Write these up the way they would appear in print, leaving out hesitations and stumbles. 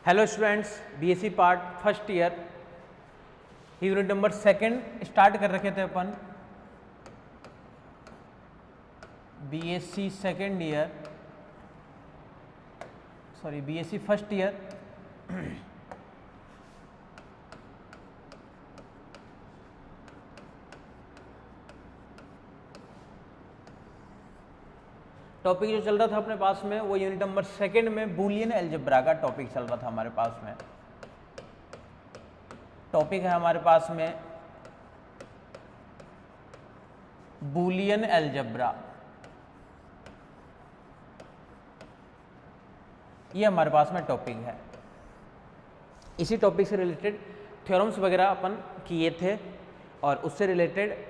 Hello students, BSc part first year unit number second start कर रखे थे अपन। BSc second year BSc first year topic जो चल रहा था अपने पास में वो यूनिट नंबर सेकंड में बूलियन अलजेब्रा का टॉपिक चल रहा था हमारे पास में। टॉपिक है हमारे पास में बूलियन अलजेब्रा। ये हमारे पास में टॉपिक है। इसी टॉपिक से रिलेटेड थ्योरम्स वगैरह अपन किए थे और उससे रिलेटेड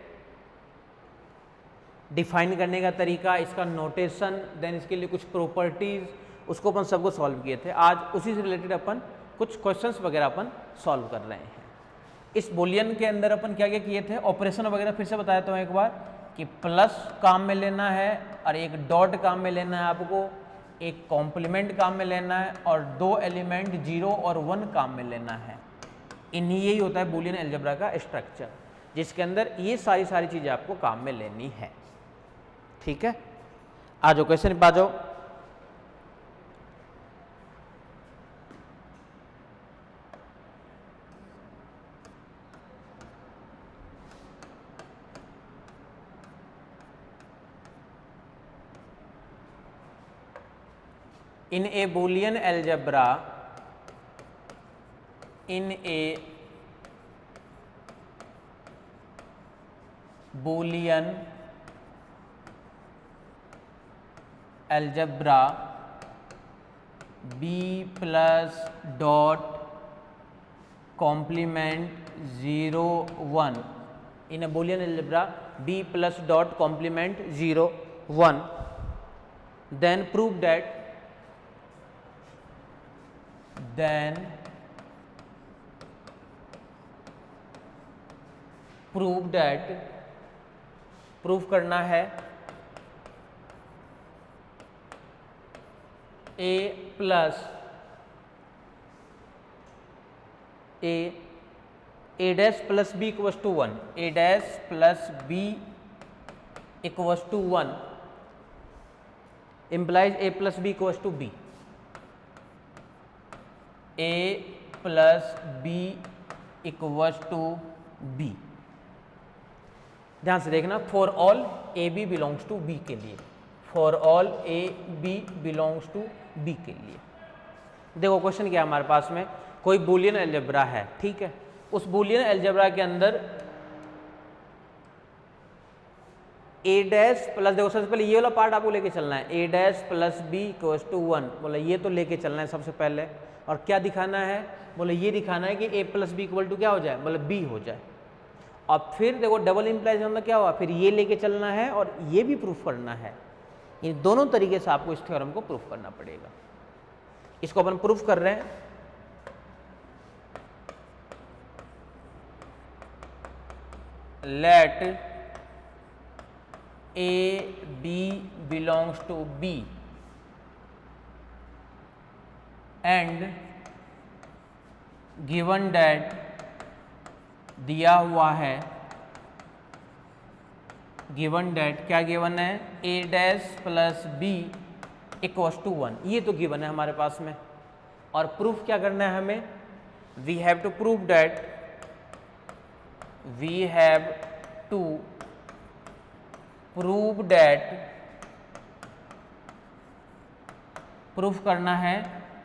डिफाइन करने का तरीका, इसका नोटेशन, देन इसके लिए कुछ प्रॉपर्टीज, उसको अपन सबको सॉल्व किए थे। आज उसी से रिलेटेड अपन कुछ क्वेश्चंस वगैरह अपन सॉल्व कर रहे हैं। इस बूलियन के अंदर अपन क्या क्या किए थे, ऑपरेशन वगैरह फिर से बताया तो एक बार कि प्लस काम में लेना है और एक डॉट काम में लेना है आपको, एक कॉम्प्लीमेंट काम में लेना है और दो एलिमेंट 0 और 1 काम में लेना है। यही होता है बूलियन अलजेब्रा का स्ट्रक्चर, जिसके अंदर ये सारी चीज़ें आपको काम में लेनी है। ठीक है, आ जाओ क्वेश्चन पे आ जाओ। In a Boolean algebra, in a Boolean algebra, b plus dot complement 0 1, in a Boolean algebra b plus dot complement 0 1, then prove that proof करना है a plus a dash plus b equals to 1, a dash plus b equals to 1 implies a plus b equals to b, a plus b equals to b। ध्यान से देखना, for all a B belongs to b के लिए, for all a B belongs to b के लिए। देखो question क्या है हमारे पास में, कोई बूलियन अलजेब्रा है, ठीक है। उस बूलियन अलजेब्रा के अंदर ए डैश प्लस, देखो सबसे पहले ये वाला पार्ट आपको लेके चलना है, A dash plus B equals to 1, बोला ये तो लेके चलना है सबसे पहले। और क्या दिखाना है, बोले ये दिखाना है कि A plus b equal to क्या हो जाए, बोले बी हो जाए। और फिर देखो डबल इंप्लाइज होना क्या हुआ, फिर ये लेके चलना है और ये भी प्रूफ करना है। इन दोनों तरीके से आपको इस थ्योरम को प्रूफ करना पड़ेगा। इसको अपन प्रूफ कर रहे हैं। Let A B belongs to B and given that दिया हुआ है, गिवन डैट क्या गिवन है, A dash plus B equals to 1, ये तो गिवन है हमारे पास में। और प्रूफ क्या करना है हमें, we have to prove that, we have to prove that, proof करना है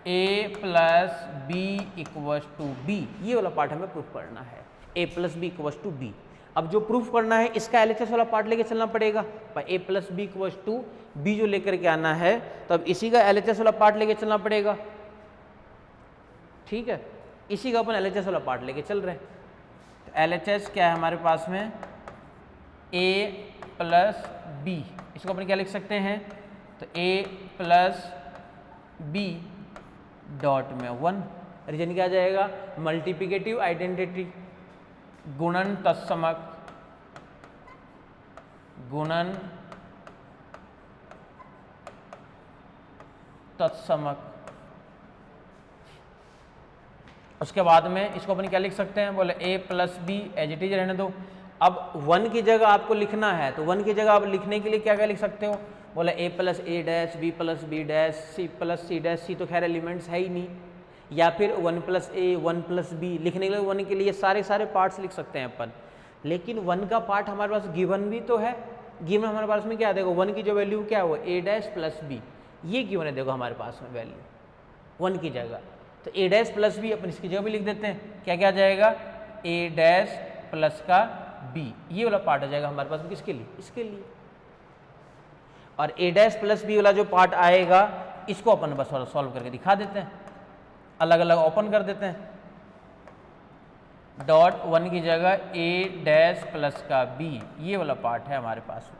a plus B equals to b, ये वाला पार्ट हमें प्रूफ करना है, a plus B equals to b. अब जो प्रूफ करना है इसका एलएचएस वाला पार्ट लेके चलना पड़ेगा, a plus B equals to b जो लेकर के आना है, तब इसी का एलएचएस वाला पार्ट लेके चलना पड़ेगा। ठीक है, इसी का अपन एलएचएस वाला पार्ट लेके चल रहे हैं। तो एलएचएस क्या है हमारे पास में, a प्लस बी, इसको अपन क्या लिख सकते हैं, तो a प्लस बी डॉट में 1, रीजन क्या आ जाएगा, मल्टीप्लिकेटिव आइडेंटिटी, गुणन तत्समक, गुणन तत्समक। उसके बाद में इसको अपन क्या लिख सकते हैं, बोले a plus b as it is रहने दो। अब 1 की जगह आपको लिखना है तो 1 की जगह आप लिखने के लिए क्या क्या लिख सकते हो, बोले a plus A dash B plus B dash C plus C dash, C तो खैर एलिमेंट्स है ही नहीं, या फिर 1 प्लस ए 1 प्लस बी लिखने के लिए 1 के लिए सारे पार्ट्स लिख सकते हैं अपन। लेकिन 1 का पार्ट हमारे पास गिवन भी तो है, गिवन हमारे पास में क्या है, देखो 1 की जो वैल्यू क्या है वो a डैश प्लस बी, ये गिवन है देखो हमारे पास में वैल्यू 1 की जगह, तो a डैश प्लस बी अपन इसकी जगह भी लिख देते हैं, क्या क्या आ जाएगा a डैश प्लस का b, ये वाला पार्ट आ जाएगा हमारे पास में किसके लिए, इसके लिए। और a डैश प्लस बी वाला जो पार्ट आएगा इसको अपन बस सॉल्व करके दिखा देते हैं, अलग अलग ओपन कर देते हैं। डॉट 1 की जगह a डैश प्लस का b, ये वाला पार्ट है हमारे पास में।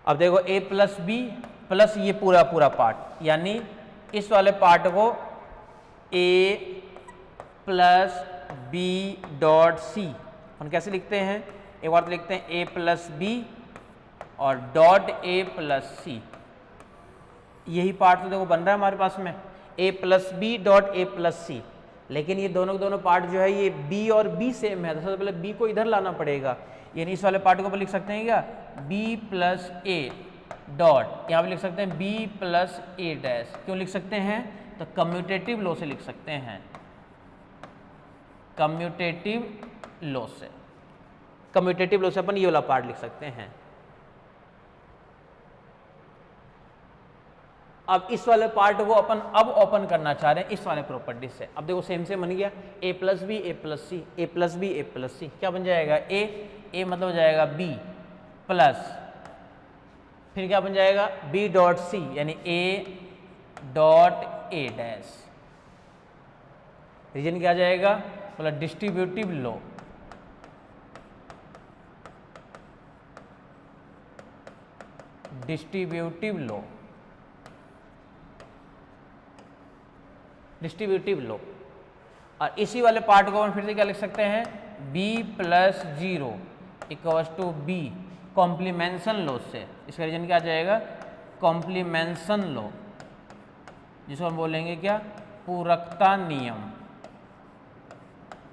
अब देखो a प्लस बी प्लस ये पूरा पार्ट, यानी इस वाले पार्ट को a plus B dot c हम कैसे लिखते हैं, एक बार तो लिखते हैं a प्लस बी और डॉट a प्लस सी, यही पार्ट तो देखो बन रहा है हमारे पास में a plus B dot a plus C. लेकिन ये दोनों पार्ट जो है ये b और b सेम है, तो सबसे पहले b को इधर लाना पड़ेगा, यानी इस वाले पार्ट को अपन लिख सकते हैं क्या b प्लस a डॉट, यहाँ पे लिख सकते हैं b प्लस a डैश, क्यों लिख सकते हैं, तो कम्यूटेटिव लॉ से लिख सकते हैं, कम्यूटेटिव लॉ से, कम्यूटेटिव लॉ से अपन ये वाला पार्ट लिख सकते हैं। अब इस वाले पार्ट को अपन अब ओपन करना चाह रहे हैं इस वाले प्रॉपर्टी से। अब देखो सेम बन गया a plus B A plus C, A plus B A plus C, क्या बन जाएगा a मतलब हो जाएगा b प्लस, फिर क्या बन जाएगा b डॉट सी यानी a dot a dash, reason क्या आ जाएगा, मतलब distributive law, distributive law, distributive law. और इसी वाले पार्ट को हम फिर से क्या लिख सकते हैं, b plus zero equals to B complementation law से, इसका रीजन क्या आ जाएगा, कॉम्प्लीमेंशन लॉ, जिसको हम बोलेंगे क्या, पूरकता नियम,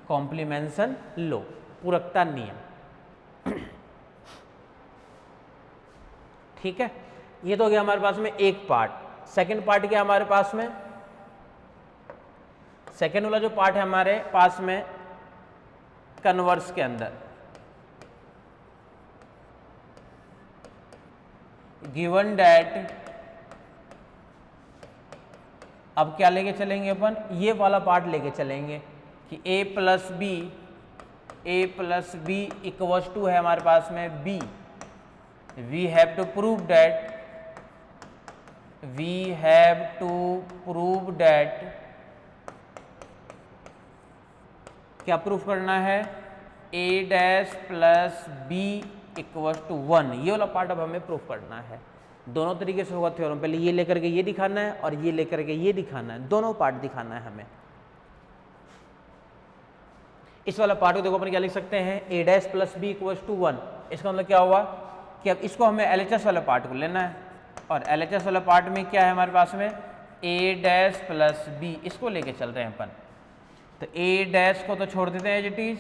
कॉम्प्लीमेंशन लॉ, पूरकता नियम। ठीक है, ये तो हो गया हमारे पास में एक पार्ट। सेकंड पार्ट क्या हमारे पास में, सेकेंड वाला जो पार्ट है हमारे पास में कन्वर्स के अंदर, गिवन डैट, अब क्या लेके चलेंगे अपन, ये वाला पार्ट लेके चलेंगे कि a plus B equals to है हमारे पास में b, we have to prove that, क्या प्रूफ करना है, a dash plus b equal to 1, ये वाला पार्ट अब हमें प्रूफ करना है। दोनों तरीके से होगा थ्योरम, पहले ये लेकर के ये दिखाना है और ये लेकर के ये दिखाना है, दोनों पार्ट दिखाना है हमें। इस वाला पार्ट को देखो अपन क्या लिख सकते हैं, a dash plus b equal to 1, इसका मतलब क्या हुआ कि अब इसको हमें LHS वाला पार्ट को लेना है, और LHS वाला पार्ट में क्या है हमारे पास में, a डैश प्लस बी, इसको लेके चल रहे हैं अपन। तो a डैश को तो छोड़ देते हैं as it is,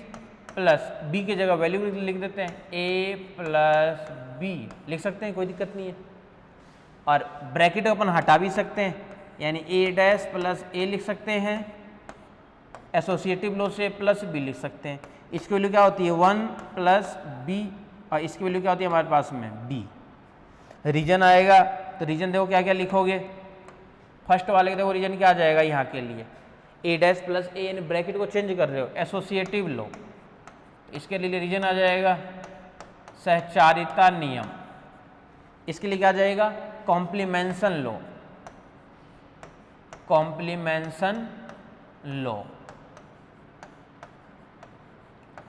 plus b की जगह वैल्यू लिख देते हैं, a प्लस बी लिख सकते हैं, कोई दिक्कत नहीं है। और ब्रैकेट अपन हटा भी सकते हैं, यानी a डैश प्लस a लिख सकते हैं, एसोसिएटिव लॉ से प्लस b लिख सकते हैं। इसकी वैल्यू क्या होती है 1 प्लस b, और इसकी वैल्यू क्या होती है हमारे पास में b। रीजन आएगा तो रीजन देखो क्या क्या लिखोगे, फर्स्ट वाले के देखो रीजन क्या आ जाएगा यहाँ के लिए, a डैश प्लस a, यानी ब्रैकेट को चेंज कर रहे हो, एसोसिएटिव लॉ, इसके लिए रीजन आ जाएगा सहचारिता नियम, इसके लिए क्या आ जाएगा कॉम्प्लीमेंशन लॉ, कॉम्प्लीमेंशन लॉ,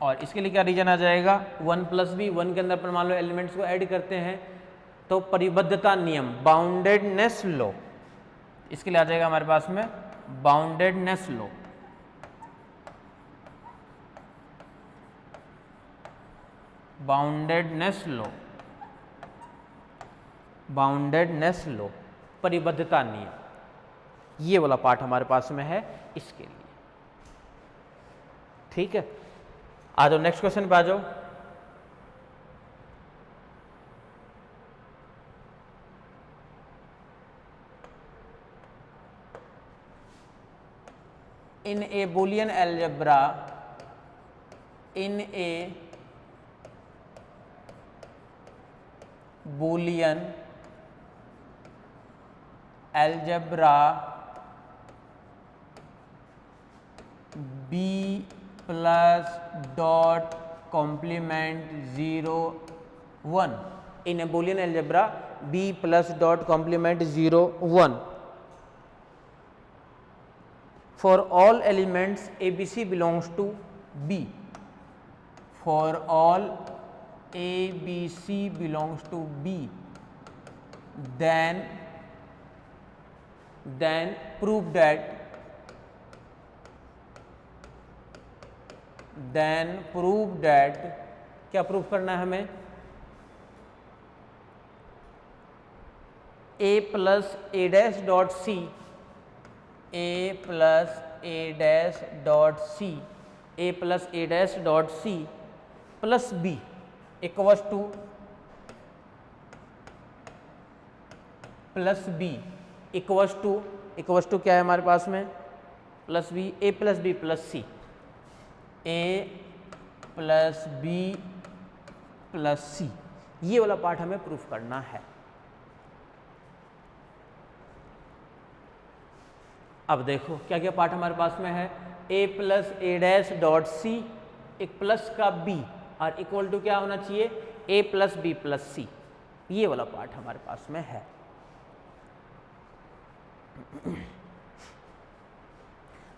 और इसके लिए क्या रीजन आ जाएगा 1 प्लस बी, 1 के अंदर अपन मान लो एलिमेंट्स को ऐड करते हैं तो परिबद्धता नियम, बाउंडेडनेस लॉ, इसके लिए आ जाएगा हमारे पास में boundedness law. Boundedness law, boundedness law, परिबद्धता नियम, ये वाला पार्ट हमारे पास में है इसके लिए। ठीक है, आ जाओ नेक्स्ट क्वेश्चन पे आ जाओ। In a Boolean algebra, B plus dot complement 0 1, in a Boolean algebra B plus dot complement 0 1, for all elements ABC belongs to B, for all ABC belongs to B, then prove that क्या proof करना है हमें, A plus A dash dot C, A plus A dash dot C, A plus A dash dot C plus B equals to क्या है हमारे पास में, plus b, A plus B plus C, A plus B plus C, ये वाला part हमें proof करना है। अब देखो क्या क्या पार्ट हमारे पास में है, A plus A dash dot C, एक प्लस का B और इक्वल टू क्या होना चाहिए, A plus B plus C, ये वाला पार्ट हमारे पास में है।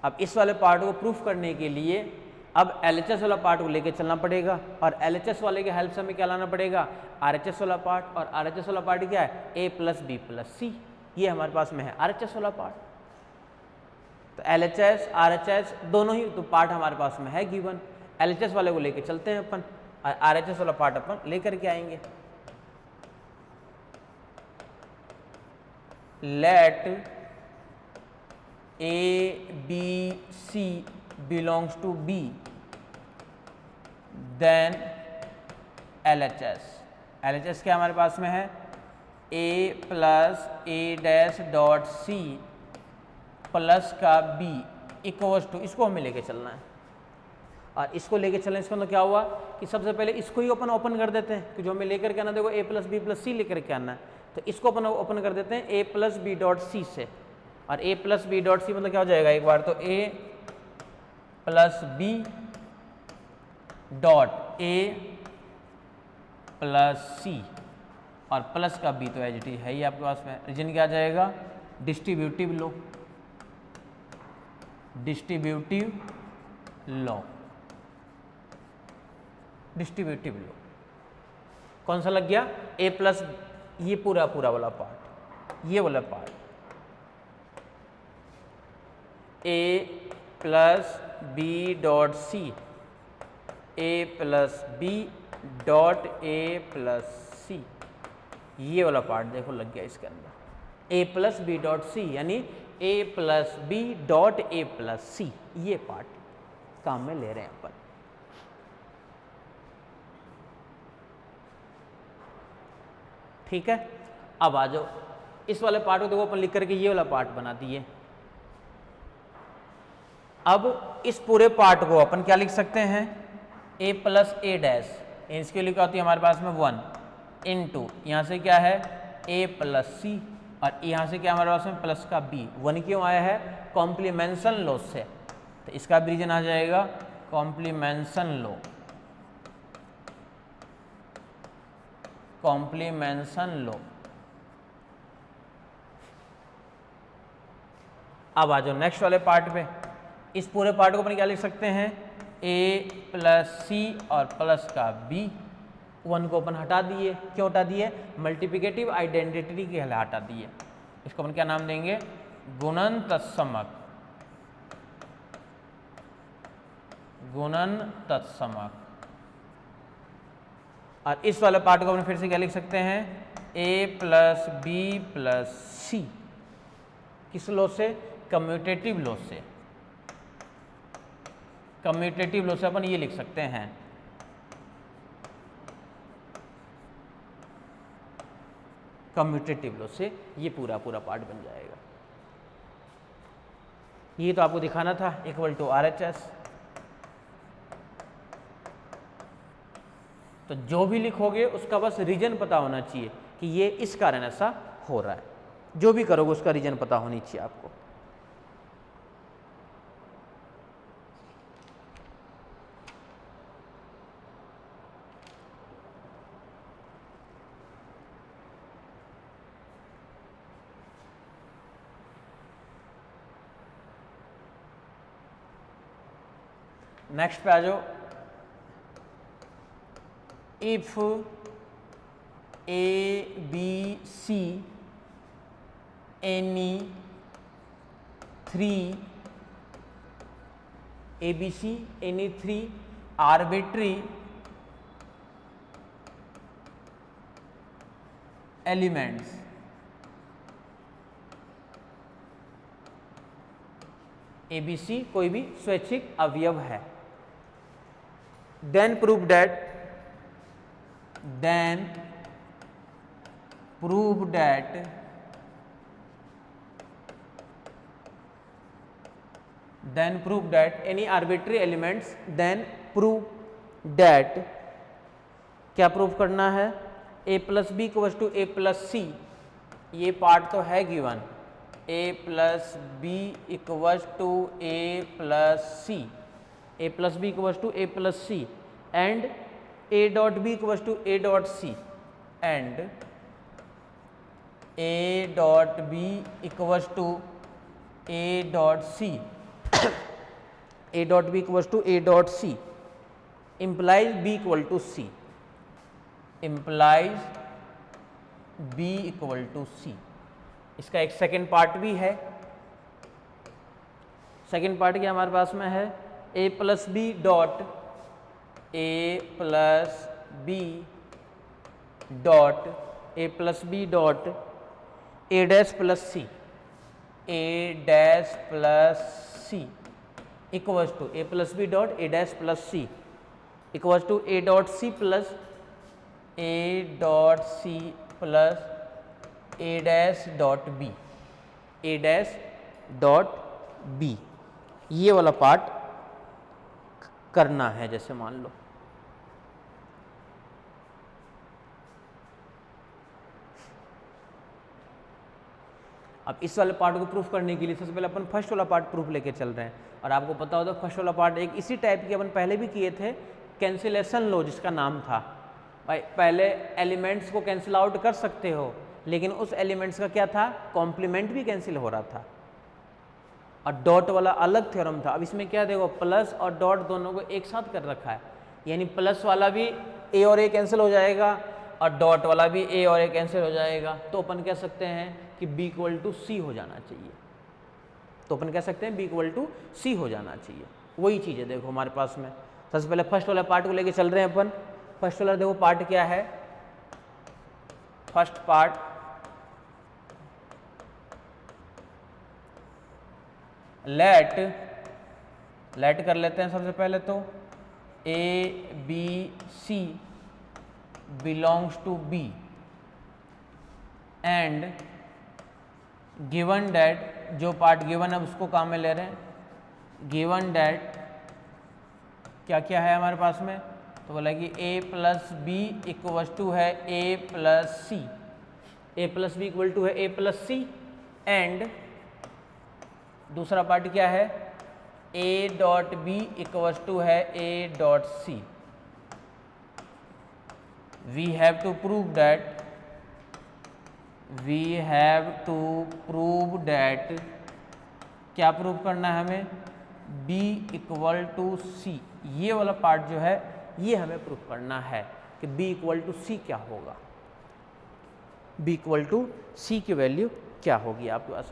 अब इस वाले पार्ट को प्रूफ करने के लिए अब LHS वाला पार्ट को लेके चलना पड़ेगा, और LHS वाले के हेल्प से हमें क्या लाना पड़ेगा, RHS वाला पार्ट, और RHS वाला पार्ट क्या है, A plus B plus C, ये हमारे पास में है RHS वाला पार्ट। तो LHS RHS दोनों ही तो पार्ट हमारे पास में है गिवन, LHS वाले को लेके चलते हैं अपन, और RHS वाला पार्ट अपन लेकर के आएंगे। Let A B C belongs to B, then LHS क्या हमारे पास में है, A plus A dash dot C plus का B इक्वल्स टू, इसको हमें लेके चलना है, और इसको लेके चलने इसका मतलब क्या हुआ कि सबसे पहले इसको ही अपन ओपन कर देते हैं, कि जो हमें लेकर के आना, देखो A plus B plus C लेकर के आना है, तो इसको अपन ओपन कर देते हैं A plus B dot C से, और A plus B dot C मतलब क्या हो जाएगा, एक बार तो A plus B dot A plus C, और प्लस का B तो एज इट इज है ही आपके पास में। रीजन क्या आ जाएगा, डिस्ट्रीब्यूटिव लॉ, कौन सा लग गया, A प्लस, ये पूरा वाला पार्ट, ये वाला part A plus B dot C, A plus B dot A plus C, ये वाला पार्ट देखो लग गया इसके अंदर, A plus B dot C यानी A plus B dot A plus C, ये पार्ट काम में ले रहे हैं अपन। ठीक है, अब आ जाओ इस वाले पार्ट को देखो अपन लिख करके ये वाला पार्ट बना दिए। अब इस पूरे पार्ट को अपन क्या लिख सकते हैं, A प्लस A डैश, इसके लिए क्या होती है हमारे पास में 1 इंटू, यहाँ से क्या है A प्लस C, और यहाँ से क्या हमारे पास में प्लस का B, 1 क्यों आया है, कॉम्प्लीमेंशन लॉ से, तो इसका भी रीजन आ जाएगा कॉम्प्लीमेंशन लॉ। अब आ जाओ नेक्स्ट वाले पार्ट पे, इस पूरे पार्ट को अपन क्या लिख सकते हैं, A प्लस C और प्लस का B, 1 को अपन हटा दिए, क्यों हटा दिए, मल्टीप्लिकेटिव आइडेंटिटी के लिए हटा दिए, इसको अपन क्या नाम देंगे, गुणन तत्समक। और इस वाले पार्ट को अपन फिर से क्या लिख सकते हैं, A plus B plus C, किस लॉ से, कम्यूटेटिव लॉ से, कम्यूटेटिव लॉ से अपन ये लिख सकते हैं, कम्यूटेटिव लॉ से ये पूरा पार्ट बन जाएगा। ये तो आपको दिखाना था, इक्वल टू RHS। तो जो भी लिखोगे उसका बस रीजन पता होना चाहिए कि ये इस कारण ऐसा हो रहा है, जो भी करोगे उसका रीजन पता होनी चाहिए आपको। नेक्स्ट पे आ जाओ। If ABC any 3 arbitrary elements ABC कोई भी स्वैच्छिक अवयव है, then prove that any arbitrary elements, then prove that क्या प्रूव करना है, a plus B equals to a plus C, ये पार्ट तो है given, a plus B equals to a plus C, a plus B equals to a plus C, and a dot b equals to a dot C, and a dot b equals to a dot C, a dot b equals to a dot C, implies b equal to c, implies b equal to c। इसका एक second part भी है। Second part क्या हमारे पास में है, a plus B dot a plus B dot a plus B dot a dash plus C, a dash plus C equals to a plus B dot a dash plus C equals to a dot C plus a dot C plus a dash dot b, a dash dot B, ये वाला part करना है। जैसे मान लो अब इस वाले part को प्रूफ करने के लिए सबसे पहले अपन फर्स्ट वाला पार्ट प्रूफ लेके चल रहे हैं, और आपको पता होता है फर्स्ट वाला पार्ट एक इसी टाइप की अपन पहले भी किए थे, कैंसिलेशन लॉ जिसका नाम था। भाई पहले एलिमेंट्स को कैंसिल आउट कर सकते हो, लेकिन उस एलिमेंट्स का क्या था, कॉम्प्लीमेंट भी कैंसिल हो रहा था, और डॉट वाला अलग थ्योरम था। अब इसमें क्या देखो, प्लस और डॉट दोनों को एक साथ कर रखा है, यानी प्लस वाला भी ए और ए कैंसिल हो जाएगा और डॉट वाला भी ए और ए कैंसिल हो जाएगा। तो अपन कह सकते हैं कि b इक्वल टू सी हो जाना चाहिए, तो अपन कह सकते हैं b इक्वल टू सी हो जाना चाहिए। वही चीज़ है देखो हमारे पास में। सबसे पहले फर्स्ट वाला पार्ट को लेके चल रहे हैं अपन। फर्स्ट वाला देखो पार्ट क्या है, फर्स्ट पार्ट लेट कर लेते हैं सबसे पहले तो a B c belongs to B and given that, जो पार्ट गिवन है उसको काम में ले रहे हैं, गिवन डैट क्या क्या है हमारे पास में, तो बोला कि a plus B equals to है a plus C, a plus b equal to है a प्लस सी, एंड दूसरा पार्ट क्या है, a dot b equals to है a dot c. We have to prove that, क्या prove करना है हमें, b इक्वल टू सी, ये वाला पार्ट जो है ये हमें प्रूव करना है कि b इक्वल टू सी क्या होगा, b इक्वल टू सी की वैल्यू क्या होगी आपके पास।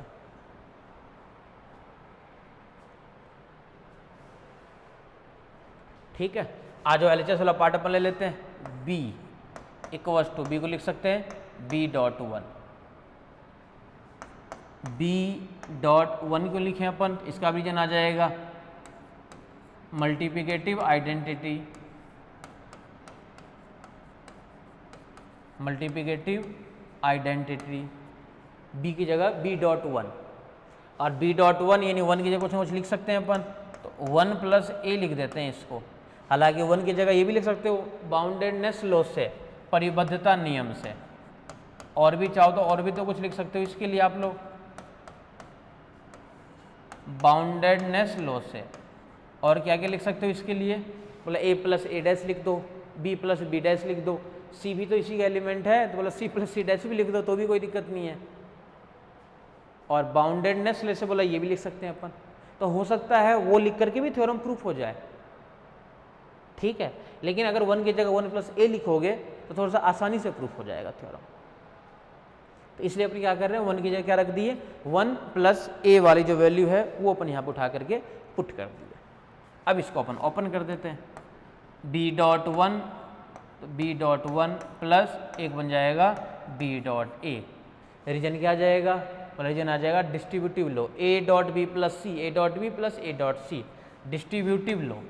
ठीक है, आ जाओ एलएचएस वाला पार्ट अपन ले लेते हैं। b इक्वल्स टू, b को लिख सकते हैं b dot 1, b dot one को लिखें अपन, इसका रीजन आ जाएगा multiplicative identity, multiplicative identity, b की जगह बी डॉट वन, और बी डॉट वन यानी वन की जगह कुछ ना कुछ लिख सकते हैं अपन, तो वन प्लस ए लिख देते हैं इसको। हालांकि वन की जगह ये भी लिख सकते हो बाउंडेडनेस लॉ से, परिबद्धता नियम से, और भी चाहो तो और भी तो कुछ लिख सकते हो इसके लिए आप लोग, बाउंडेडनेस लॉ से। और क्या क्या लिख सकते हो इसके लिए, बोला ए प्लस ए डैश लिख दो, बी प्लस बी डैश लिख दो, सी भी तो इसी का एलिमेंट है तो बोला सी प्लस सी डैश भी लिख दो तो भी कोई दिक्कत नहीं है। और बाउंडेडनेस ले से बोला ये भी लिख सकते हैं अपन, तो हो सकता है वो लिख करके भी थ्योरम प्रूफ हो जाए, ठीक है। लेकिन अगर वन की जगह वन प्लस ए लिखोगे तो थोड़ा सा आसानी से प्रूफ हो जाएगा थ्योरम, तो इसलिए अपन क्या कर रहे हैं, वन की जगह क्या रख दिए, वन प्लस ए वाली जो वैल्यू है वो अपन यहाँ पर उठा करके पुट कर दिए। अब इसको अपन ओपन कर देते हैं, बी डॉट वन, तो बी डॉट वन प्लस एक बन जाएगा बी डॉट ए, रीजन क्या आ जाएगा, रीजन आ जाएगा distributive law, A dot B plus C, A dot B plus A dot C, distributive law,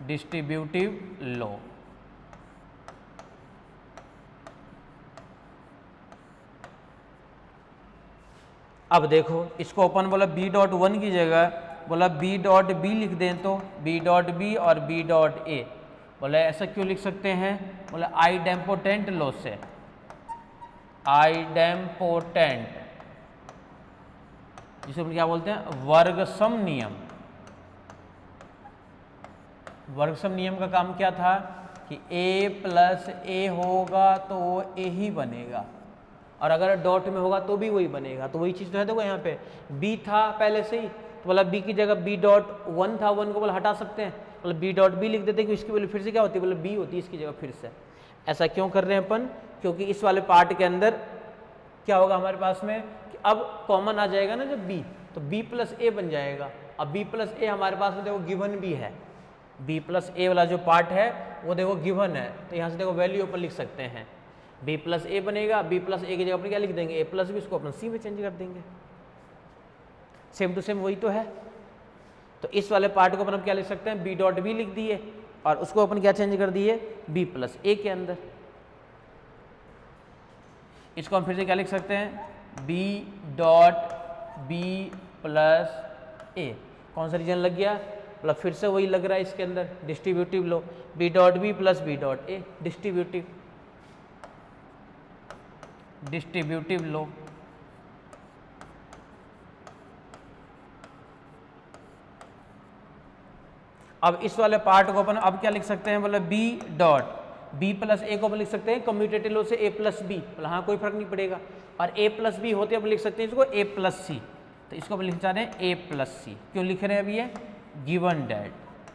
distributive law. अब देखो इसको अपन बोला बी डॉट वन की जगह बोला बी डॉट बी लिख दें, तो बी डॉट बी और बी डॉट ए, बोला ऐसा क्यों लिख सकते हैं, बोला आइडेम्पोटेंट लॉ से, आइडेम्पोटेंट, जिसे अपन क्या बोलते हैं वर्गसम नियम। वर्गसम नियम का काम क्या था कि a प्लस ए होगा तो a ही बनेगा, और अगर डॉट में होगा तो भी वही बनेगा, तो वही चीज़ तो है। देखो यहाँ पे b था पहले से ही, तो बोला b की जगह b डॉट वन था, वन को बोला हटा सकते हैं, बोला b डॉट b लिख देते हैं कि इसकी वैल्यू फिर से क्या होती है, बोला b होती है इसकी जगह फिर से। ऐसा क्यों कर रहे हैं अपन, क्योंकि इस वाले पार्ट के अंदर क्या होगा हमारे पास में कि अब कॉमन आ जाएगा ना जब b, तो b प्लस ए बन जाएगा। अब b प्लस ए हमारे पास में देखो गिवन भी है, b प्लस ए वाला जो पार्ट है वो देखो गिवन है, तो यहाँ से देखो वैल्यू अपन लिख सकते हैं, b प्लस ए बनेगा, b प्लस ए की जगह अपन क्या लिख देंगे, a प्लस बी, इसको अपन c में चेंज कर देंगे, सेम टू सेम वही तो है। तो इस वाले पार्ट को अपन क्या लिख सकते हैं, b डॉट बी लिख दिए, और उसको अपन क्या चेंज कर दिए, b प्लस ए के अंदर। इसको हम फिर से क्या लिख सकते हैं, b डॉट बी प्लस ए, कौन सा रीजन लग गया, मतलब फिर से वही लग रहा है इसके अंदर, distributive law, B dot B plus B dot A, distributive, distributive law. अब इस वाले पार्ट को अपन अब क्या लिख सकते हैं, बोले बी डॉट बी प्लस ए को अपन लिख सकते हैं कम्यूटेटिव लो से ए प्लस बी, बोला हाँ कोई फर्क नहीं पड़ेगा, और ए प्लस बी होते अपन लिख सकते हैं इसको ए प्लस सी, तो इसको अपन लिख चाहते हैं ए प्लस सी। क्यों लिख रहे हैं अभी, ये गिवन डेट,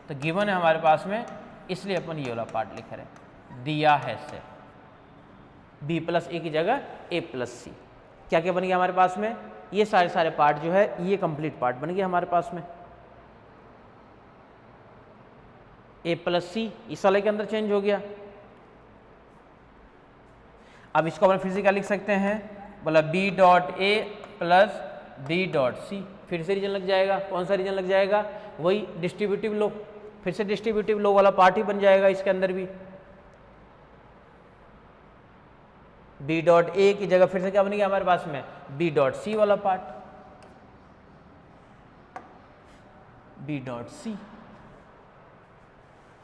तो गिवन है हमारे पास में, इसलिए अपन ये वाला पार्ट लिख रहे हैं, दिया है से बी प्लस ए की जगह ए प्लस सी। क्या क्या बन गया हमारे पास में, ये सारे पार्ट जो है ये कंप्लीट पार्ट बन गया हमारे पास में, ए प्लस सी इस वाले के अंदर चेंज हो गया। अब इसको अपन फिर से क्या लिख सकते हैं, बोला बी डॉट ए प्लस बी डॉट सी, फिर से रीजन लग जाएगा, कौन सा रीजन लग जाएगा, वही डिस्ट्रीब्यूटिव लो, फिर से डिस्ट्रीब्यूटिव लो वाला पार्ट ही बन जाएगा इसके अंदर भी। बी डॉट ए की जगह फिर से क्या बनेगा हमारे पास में, बी डॉट सी वाला पार्ट, बी डॉट सी।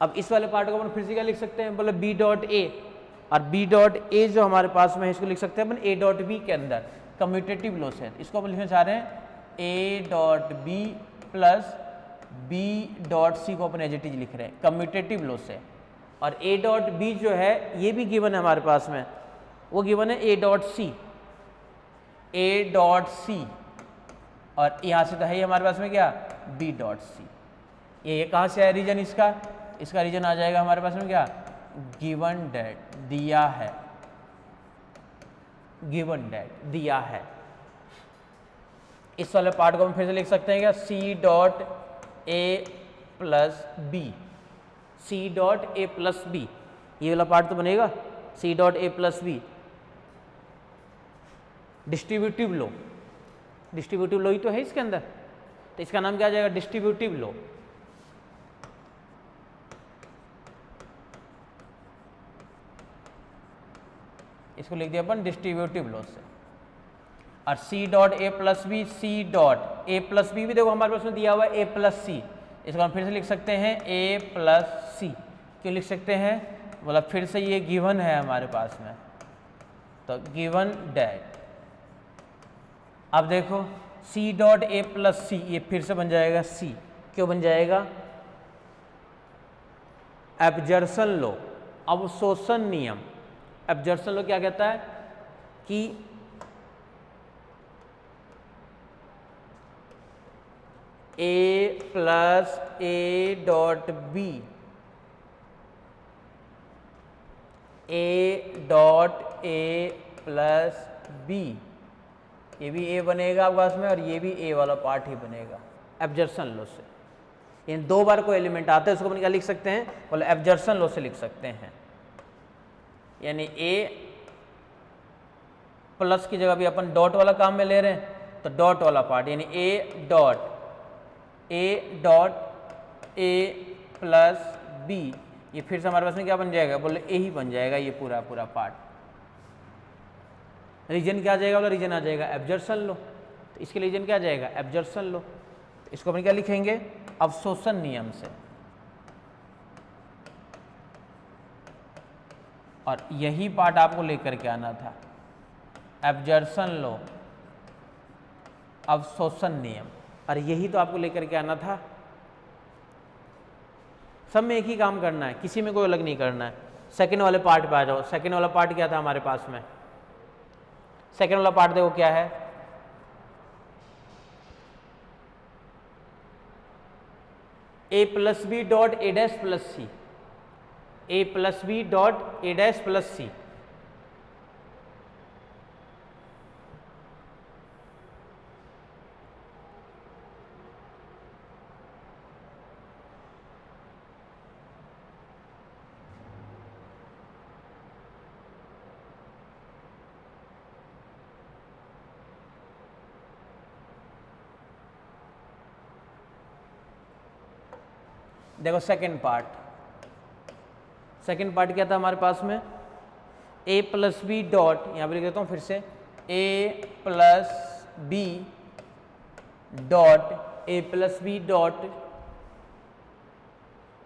अब इस वाले पार्ट को अपन फिर से क्या लिख सकते हैं, बोले बी डॉट ए, और बी डॉट ए जो हमारे पास में है इसको लिख सकते हैं अपन ए डॉट बी के अंदर कम्यूटेटिव लो से, इसको अपन लिखना चाह रहे हैं a dot B plus B dot c को अपन एज इट इज लिख रहे हैं कम्यूटेटिव लो से, और ए डॉट बी जो है ये भी गिवन है हमारे पास में, वो गिवन है ए डॉट सी, ए डॉट सी, और यहाँ से तो है ही हमारे पास में क्या, बी डॉट सी। ये कहाँ से है रीजन इसका, इसका रीजन आ जाएगा हमारे पास में क्या, गिवन डेट, दिया है, गिवन डेट दिया है। इस वाले पार्ट को हम फिर से लिख सकते हैं क्या, सी डॉट ए प्लस बी, सी डॉट ए प्लस बी, ये वाला पार्ट तो बनेगा सी डॉट ए plus B, distributive law, distributive law ही तो है इसके अंदर, तो इसका नाम क्या आ जाएगा, डिस्ट्रीब्यूटिव लॉ। इसको लिख दिया अपन डिस्ट्रीब्यूटिव लॉ से। और सी डॉट ए प्लस बी, सी डॉट ए प्लस बी भी देखो हमारे पास में दिया हुआ है ए प्लस सी, इसको हम फिर से लिख सकते हैं ए प्लस सी। क्यों लिख सकते हैं, मतलब फिर से ये गिवन है हमारे पास में, तो गिवन डैट। अब देखो सी डॉट ए प्लस सी, ये फिर से बन जाएगा सी। क्यों बन जाएगा, एब्जर्सन लॉ, अवशोषण नियम। एब्जर्सन लॉ क्या कहता है कि A plus A dot B, A dot A plus B, ये भी ए बनेगा आपके पास में और ये भी ए वाला पार्ट ही बनेगा एब्जर्सन लॉ से। इन दो बार कोई एलिमेंट आता है उसको अपन क्या लिख सकते हैं, बोले एब्जर्सन लॉ से लिख सकते हैं। यानी ए प्लस की जगह भी अपन डॉट वाला काम में ले रहे हैं, तो डॉट वाला पार्ट यानी a dot A plus B, ये फिर से हमारे पास में क्या बन जाएगा, बोले ए ही बन जाएगा ये पूरा पूरा पार्ट। रीजन क्या आ जाएगा, बोले रीजन आ जाएगा एब्जर्सन लॉ, तो इसके लिए रीजन क्या आ जाएगा, एब्जर्सन लॉ। तो इसको अपन क्या लिखेंगे, अवशोषण नियम से। और यही पार्ट आपको लेकर के आना था, एब्जर्सन लॉ, अवशोषण नियम, और यही तो आपको लेकर के आना था। सब में एक ही काम करना है, किसी में कोई अलग नहीं करना है। सेकंड वाले पार्ट पे आ जाओ। सेकंड वाला पार्ट क्या था हमारे पास में, सेकंड वाला पार्ट देखो क्या है, A plus B dot A dash plus C, A plus B dot A dash plus C. देखो सेकंड पार्ट, सेकंड पार्ट क्या था हमारे पास में, ए प्लस बी डॉट, यहाँ पे लिख देता हूँ फिर से, A plus B dot A plus B dot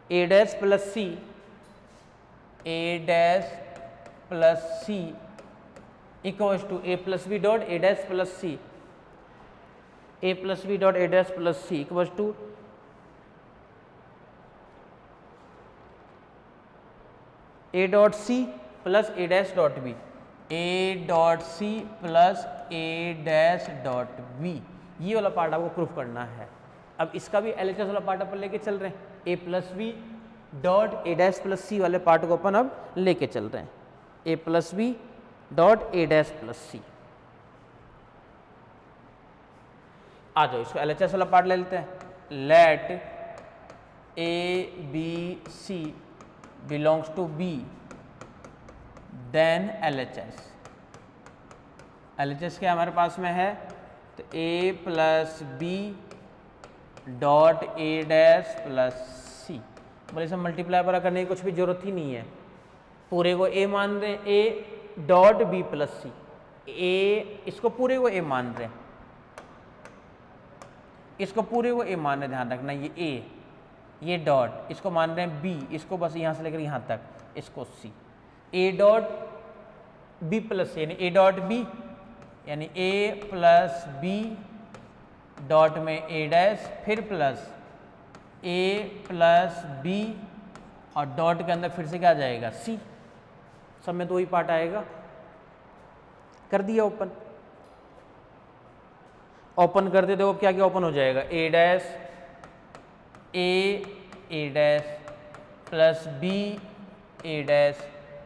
A dash plus C, A dash plus C equals to A plus B dot A dash plus C, A plus B dot A dash plus C equals to A dot C plus A dash dot B, A dot C plus A dash dot B. ये वाला part आपको proof करना है। अब इसका भी LHS वाला part अपन लेके चल रहे हैं, A plus B dot A dash plus C वाले पार्ट को अपन अब लेके चल रहे हैं, A plus B dot A dash plus C. आ जाओ इसको एलएचएस वाला पार्ट ले लेते हैं। Let A B C belongs to B, then LHS। LHS क्या हमारे पास में है, तो A plus B dot A dash plus C. बोले सब मल्टीप्लाई वगैरह करने की कुछ भी जरूरत ही नहीं है, पूरे को A मान रहे हैं, A dot B plus C, A इसको पूरे को A मान रहे हैं, इसको पूरे को A मान रहे, ध्यान रखना ये A, ये डॉट इसको मान रहे हैं बी, इसको बस यहाँ से लेकर यहाँ तक इसको सी, ए डॉट बी प्लस यानी ए डॉट बी, यानी ए प्लस बी डॉट में ए डैश, फिर प्लस ए प्लस बी और डॉट के अंदर फिर से क्या आ जाएगा, सी। सब में तो वही पार्ट आएगा। कर दिया ओपन, ओपन कर दे, देखो क्या क्या ओपन हो जाएगा, ए डैश ए डैश प्लस बी ए डैश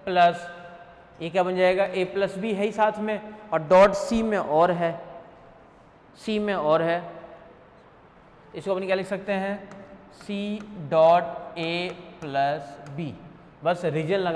प्लस ये क्या बन जाएगा, ए प्लस बी है ही साथ में, और डॉट सी में और है, सी में और है, इसको अपन क्या लिख सकते हैं, सी डॉट ए प्लस बी। बस रीजन लगा